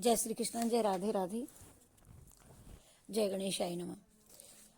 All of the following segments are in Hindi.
जय श्री कृष्ण, जय राधे राधे, जय गणेशाय नमः।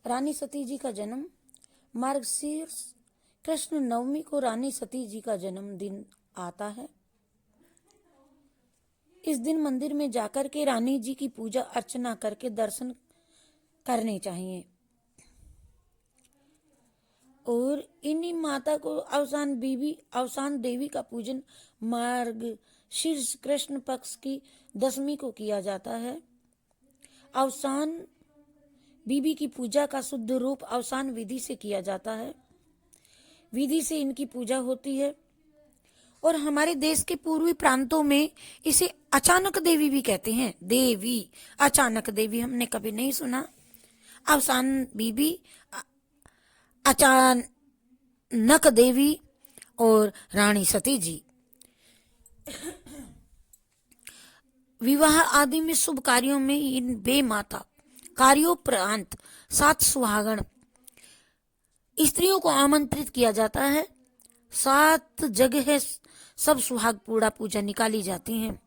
रानी सती जी का जन्म मार्गशीर्ष कृष्ण नवमी को रानी सती जी का जन्मदिन आता है। इस दिन मंदिर में जाकर के रानी जी की पूजा अर्चना करके दर्शन करने चाहिए और इन्हीं माता को अवसान देवी का पूजन मार्गशीर्ष कृष्ण पक्ष की दशमी को किया जाता है। अवसान बीबी की पूजा का शुद्ध रूप अवसान विधि से किया जाता है। विधि से इनकी पूजा होती है और हमारे देश के पूर्वी प्रांतों में इसे अचानक देवी भी कहते हैं। देवी, अचानक देवी हमने कभी नहीं सुना। अवसान बीबी, अचानक देवी और रानी सती जी। विवाह आदि में शुभ कार्यों में इन बेमाता कार्योपरांत 7 सुहागण स्त्रियों को आमंत्रित किया जाता है। 7 जगह सब सुहाग पूरा पूजा निकाली जाती हैं।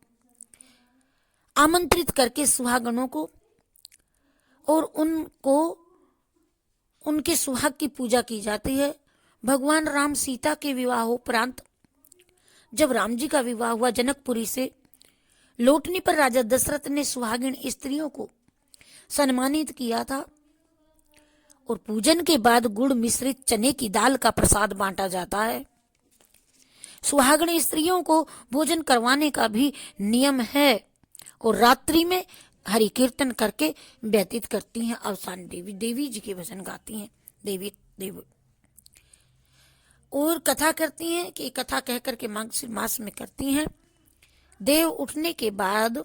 आमंत्रित करके सुहागणों को और उनके सुहाग की पूजा की जाती है। भगवान राम सीता के विवाहोपरांत जब राम जी का विवाह हुआ, जनकपुरी से लौटने पर राजा दशरथ ने सुहागिन स्त्रियों को सम्मानित किया था और पूजन के बाद गुड़ मिश्रित चने की दाल का प्रसाद बांटा जाता है। सुहागिन स्त्रियों को भोजन करवाने का भी नियम है और रात्रि में हरि कीर्तन करके व्यतीत करती हैं। अवसान देवी जी के भजन गाती हैं देवी और कथा करती हैं कि कथा कह करके मार्गशीर्ष मास में करती हैं। देव उठने के बाद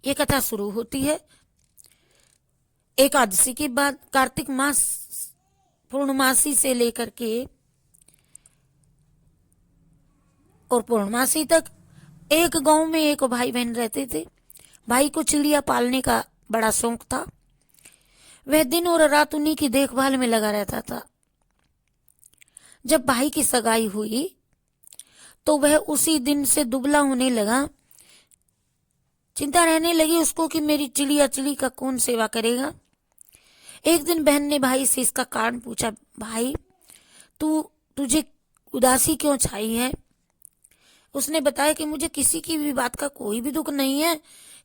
ये कथा शुरू होती है। एकादशी के बाद कार्तिक मास पूर्णमासी से लेकर के और पूर्णमासी तक एक गांव में एक भाई बहन रहते थे। भाई को चिड़िया पालने का बड़ा शौक था। वह दिन और रात उन्हीं की देखभाल में लगा रहता था। जब भाई की सगाई हुई तो वह उसी दिन से दुबला होने लगा। चिंता रहने लगी उसको कि मेरी चिड़ी का कौन सेवा करेगा। एक दिन बहन ने भाई से इसका कारण पूछा, भाई तुझे उदासी क्यों छाई है? उसने बताया कि मुझे किसी की भी बात का कोई भी दुख नहीं है,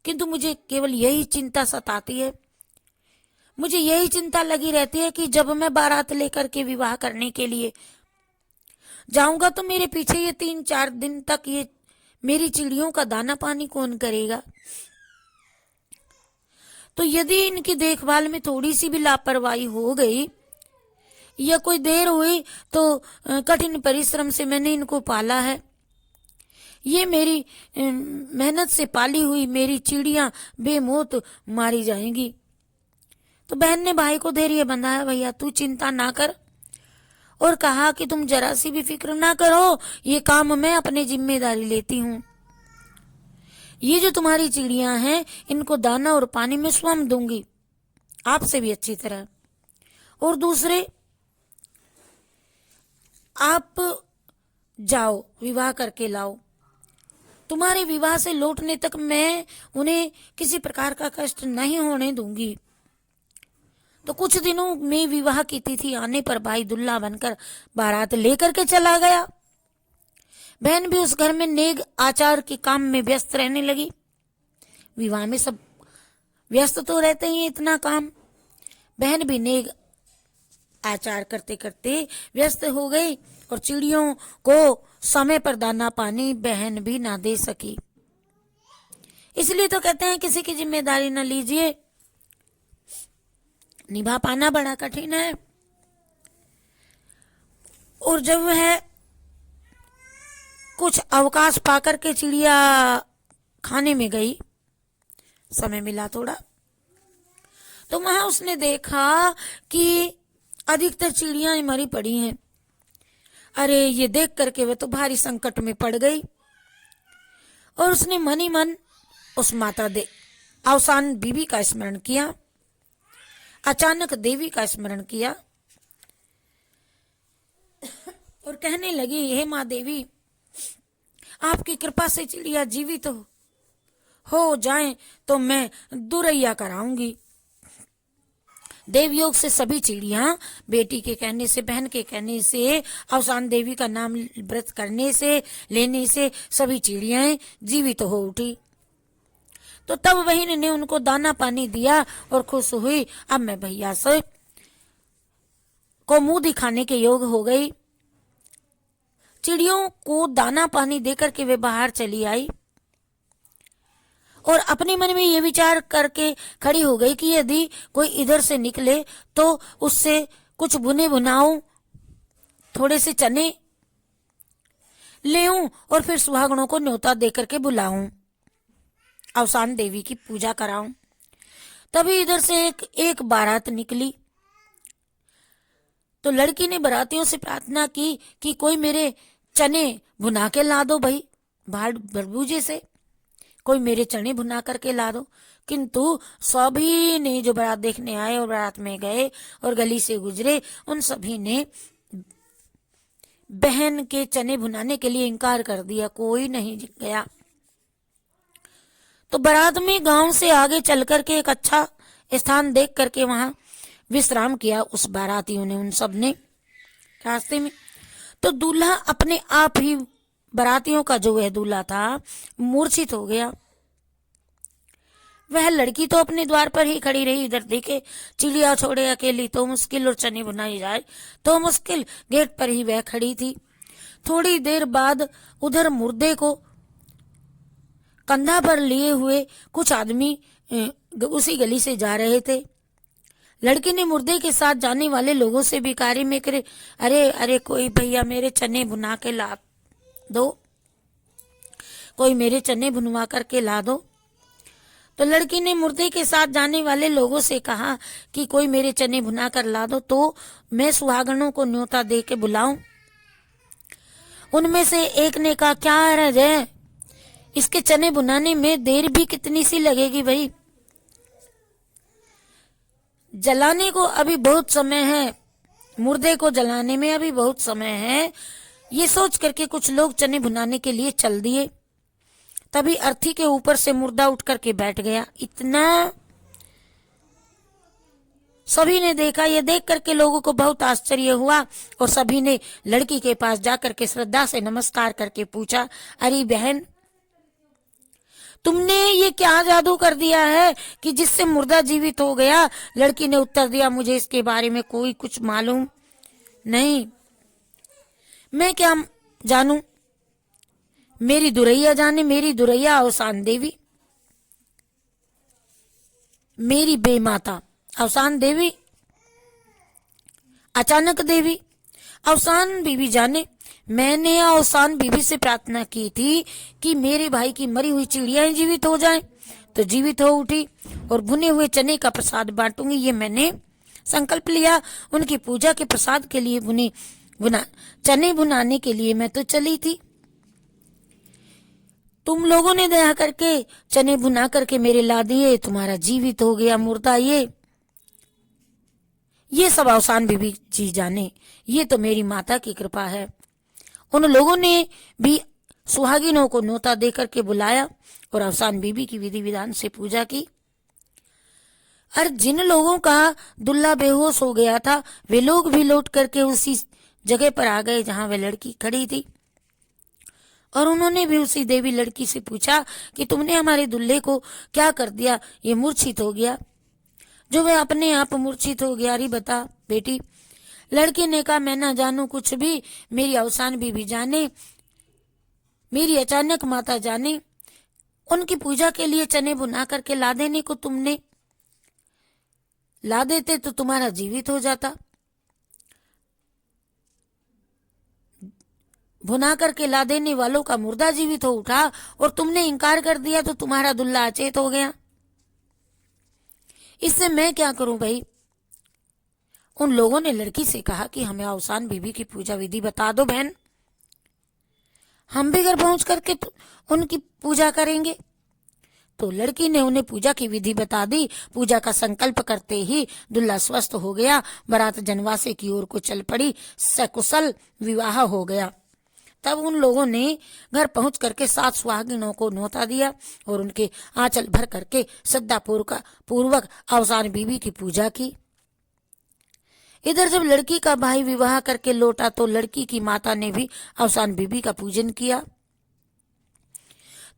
किंतु मुझे केवल यही चिंता सताती है। मुझे यही चिंता लगी रहती है कि जब मैं बारात लेकर के विवाह करने के लिए जाऊंगा तो मेरे पीछे ये 3-4 दिन तक ये मेरी चिड़ियों का दाना पानी कौन करेगा। तो यदि इनकी देखभाल में थोड़ी सी भी लापरवाही हो गई या कोई देर हुई तो कठिन परिश्रम से मैंने इनको पाला है। ये मेरी मेहनत से पाली हुई मेरी चिड़ियां बेमौत मारी जाएंगी। तो बहन ने भाई को धैर्य बंधाया, भैया तू चिंता ना कर, और कहा कि तुम जरा सी भी फिक्र ना करो, ये काम मैं अपने जिम्मेदारी लेती हूँ। ये जो तुम्हारी चिड़ियां हैं इनको दाना और पानी में स्वयं दूंगी, आपसे भी अच्छी तरह। और दूसरे, आप जाओ विवाह करके लाओ। तुम्हारे विवाह से लौटने तक मैं उन्हें किसी प्रकार का कष्ट नहीं होने दूंगी। तो कुछ दिनों में विवाह की तिथि आने पर भाई दुल्हा बनकर बारात लेकर के चला गया। बहन भी उस घर में नेग आचार के काम में व्यस्त रहने लगी। विवाह में सब व्यस्त तो रहते ही इतना काम। बहन भी नेग आचार करते करते व्यस्त हो गई और चिड़ियों को समय पर दाना पानी बहन भी ना दे सकी। इसलिए तो कहते हैं किसी की जिम्मेदारी न लीजिए, निभा पाना बड़ा कठिन है। और जब वह कुछ अवकाश पाकर के चिड़िया खाने में गई, समय मिला थोड़ा, तो वहां उसने देखा कि अधिकतर चिड़ियां मरी पड़ी हैं। अरे ये देख करके वह तो भारी संकट में पड़ गई और उसने मन ही मन उस माता अवसान बीबी का स्मरण किया, अचानक देवी का स्मरण किया और कहने लगी, हे माँ देवी, आपकी कृपा से चिड़िया जीवित हो जाएं तो मैं दुरैया कराऊंगी। देवयोग से सभी चिड़िया बेटी के कहने से, बहन के कहने से, अवसान देवी का नाम व्रत करने से, लेने से सभी चिड़ियाएं जीवित हो उठी। तो तब बहन ने उनको दाना पानी दिया और खुश हुई, अब मैं भैया से को मुंह दिखाने के योग हो गई। चिड़ियों को दाना पानी देकर के वे बाहर चली आई और अपने मन में ये विचार करके खड़ी हो गई कि यदि कोई इधर से निकले तो उससे कुछ बुने बुनाऊं, थोड़े से चने लेऊं और फिर सुहागणों को न्योता देकर के बुलाऊं, अवसान देवी की पूजा कराऊं। तभी इधर से एक बारात निकली। तो लड़की ने बारातियों से प्रार्थना की कि कोई मेरे चने भुना के ला दो भाई, भरबूजे से कोई मेरे चने भुना करके ला दो। किंतु सभी ने, जो बारात देखने आए और बारात में गए और गली से गुजरे, उन सभी ने बहन के चने भुनाने के लिए इनकार कर दिया, कोई नहीं गया। तो बारात में गांव से आगे चल करके एक अच्छा स्थान देख करके वहां विश्राम किया उस बारातियों ने, उन सब ने रास्ते में। तो दूल्हा अपने आप ही, बारातियों का जो वह दूल्हा था, मूर्छित हो गया। वह लड़की तो अपने द्वार पर ही खड़ी रही, इधर देखे चिड़िया छोड़े अकेली तो मुश्किल और चने बुनाई जाए तो मुश्किल, गेट पर ही वह खड़ी थी। थोड़ी देर बाद उधर मुर्दे को कंधा पर लिए हुए कुछ आदमी उसी गली से जा रहे थे। लड़की ने मुर्दे के साथ जाने वाले लोगों से भिखारी में करे, अरे अरे कोई भैया मेरे चने बुना के ला दो, कोई मेरे चने बुनवा करके ला दो। तो लड़की ने मुर्दे के साथ जाने वाले लोगों से कहा कि कोई मेरे चने बुना कर ला दो तो मैं सुहागणों को न्योता दे के बुलाऊं। उनमें से एक ने कहा, क्या हर्ज है, इसके चने बुनाने में देर भी कितनी सी लगेगी भाई, जलाने को अभी बहुत समय है, मुर्दे को जलाने में अभी बहुत समय है। ये सोच करके कुछ लोग चने भुनाने के लिए चल दिए। तभी अर्थी के ऊपर से मुर्दा उठ करके बैठ गया। इतना सभी ने देखा। ये देख करके लोगों को बहुत आश्चर्य हुआ और सभी ने लड़की के पास जाकर के श्रद्धा से नमस्कार करके पूछा, अरे बहन, तुमने ये क्या जादू कर दिया है कि जिससे मुर्दा जीवित हो गया? लड़की ने उत्तर दिया, मुझे इसके बारे में कोई कुछ मालूम नहीं, मैं क्या जानूं, मेरी दुरैया जाने, मेरी दुरैया अवसान देवी, मेरी बेमाता अवसान देवी, अचानक देवी, अवसान बीबी जाने। मैंने अवसान बीबी से प्रार्थना की थी कि मेरे भाई की मरी हुई चिड़ियाएं जीवित हो जाएं, तो जीवित हो उठी और भुने हुए चने का प्रसाद बांटूंगी, ये मैंने संकल्प लिया। उनकी पूजा के प्रसाद के लिए चने भुनाने के लिए मैं तो चली थी। तुम लोगों ने दया करके चने भुना करके मेरे ला दिए, तुम्हारा जीवित हो गया मुर्दा। ये सब अवसान बीबी जी जाने, ये तो मेरी माता की कृपा है। उन लोगों ने भी सुहागिनों को न्योता देकर के बुलाया और अवसान बीबी की विधि विधान से पूजा की। और जिन लोगों का दुल्हा बेहोश हो गया था, वे लोग भी लौट करके उसी जगह पर आ गए जहां वह लड़की खड़ी थी और उन्होंने भी उसी देवी लड़की से पूछा कि तुमने हमारे दुल्हे को क्या कर दिया, ये मूर्छित हो गया। जो वह अपने आप मूर्छित हो गया, अरे बता बेटी। लड़की ने कहा, मैं ना जानू कुछ भी, मेरी अवसान बीबी जाने, मेरी अचानक माता जाने। उनकी पूजा के लिए चने बुना करके ला देने को तुमने ला देते तो तुम्हारा जीवित हो जाता, भुना करके ला देने वालों का मुर्दा जीवित हो उठा और तुमने इनकार कर दिया तो तुम्हारा दुल्हा अचेत हो गया। इससे मैं क्या करूं भाई? उन लोगों ने लड़की से कहा कि हमें अवसान बीबी की पूजा विधि बता दो बहन, हम भी घर पहुंच करके उनकी पूजा करेंगे। तो लड़की ने उन्हें पूजा की विधि बता दी। पूजा का संकल्प करते ही दुल्हा स्वस्थ हो गया। बारात जनवासे की ओर को चल पड़ी। सकुशल विवाह हो गया। तब उन लोगों ने घर पहुंच करके 7 सुहागिनों को न्योता दिया और उनके आंचल भर करके श्रद्धा पूर्वक अवसान बीबी की पूजा की। इधर जब लड़की का भाई विवाह करके लौटा तो लड़की की माता ने भी अवसान बीबी का पूजन किया।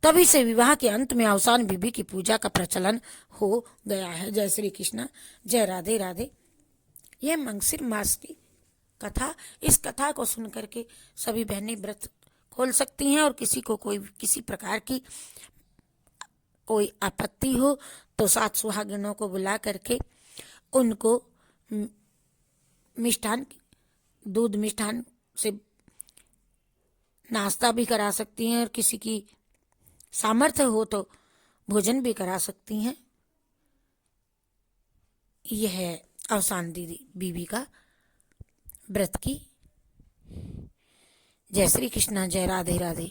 तभी से विवाह के अंत में अवसान बीबी की पूजा का प्रचलन हो गया है। जय श्री कृष्ण, जय राधे राधे। यह मंगसिर मास की कथा, इस कथा को सुन करके सभी बहनें व्रत खोल सकती हैं और किसी को किसी प्रकार की कोई आपत्ति हो तो 7 सुहागिनों को बुला करके उनको मिष्ठान, दूध मिष्ठान से नाश्ता भी करा सकती हैं और किसी की सामर्थ्य हो तो भोजन भी करा सकती हैं। यह है अवसान दीदी बीबी का व्रत की। जय श्री कृष्ण, जय राधे राधे।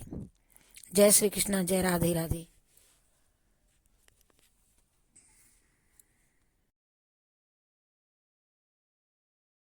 जय श्री कृष्ण, जय राधे राधे।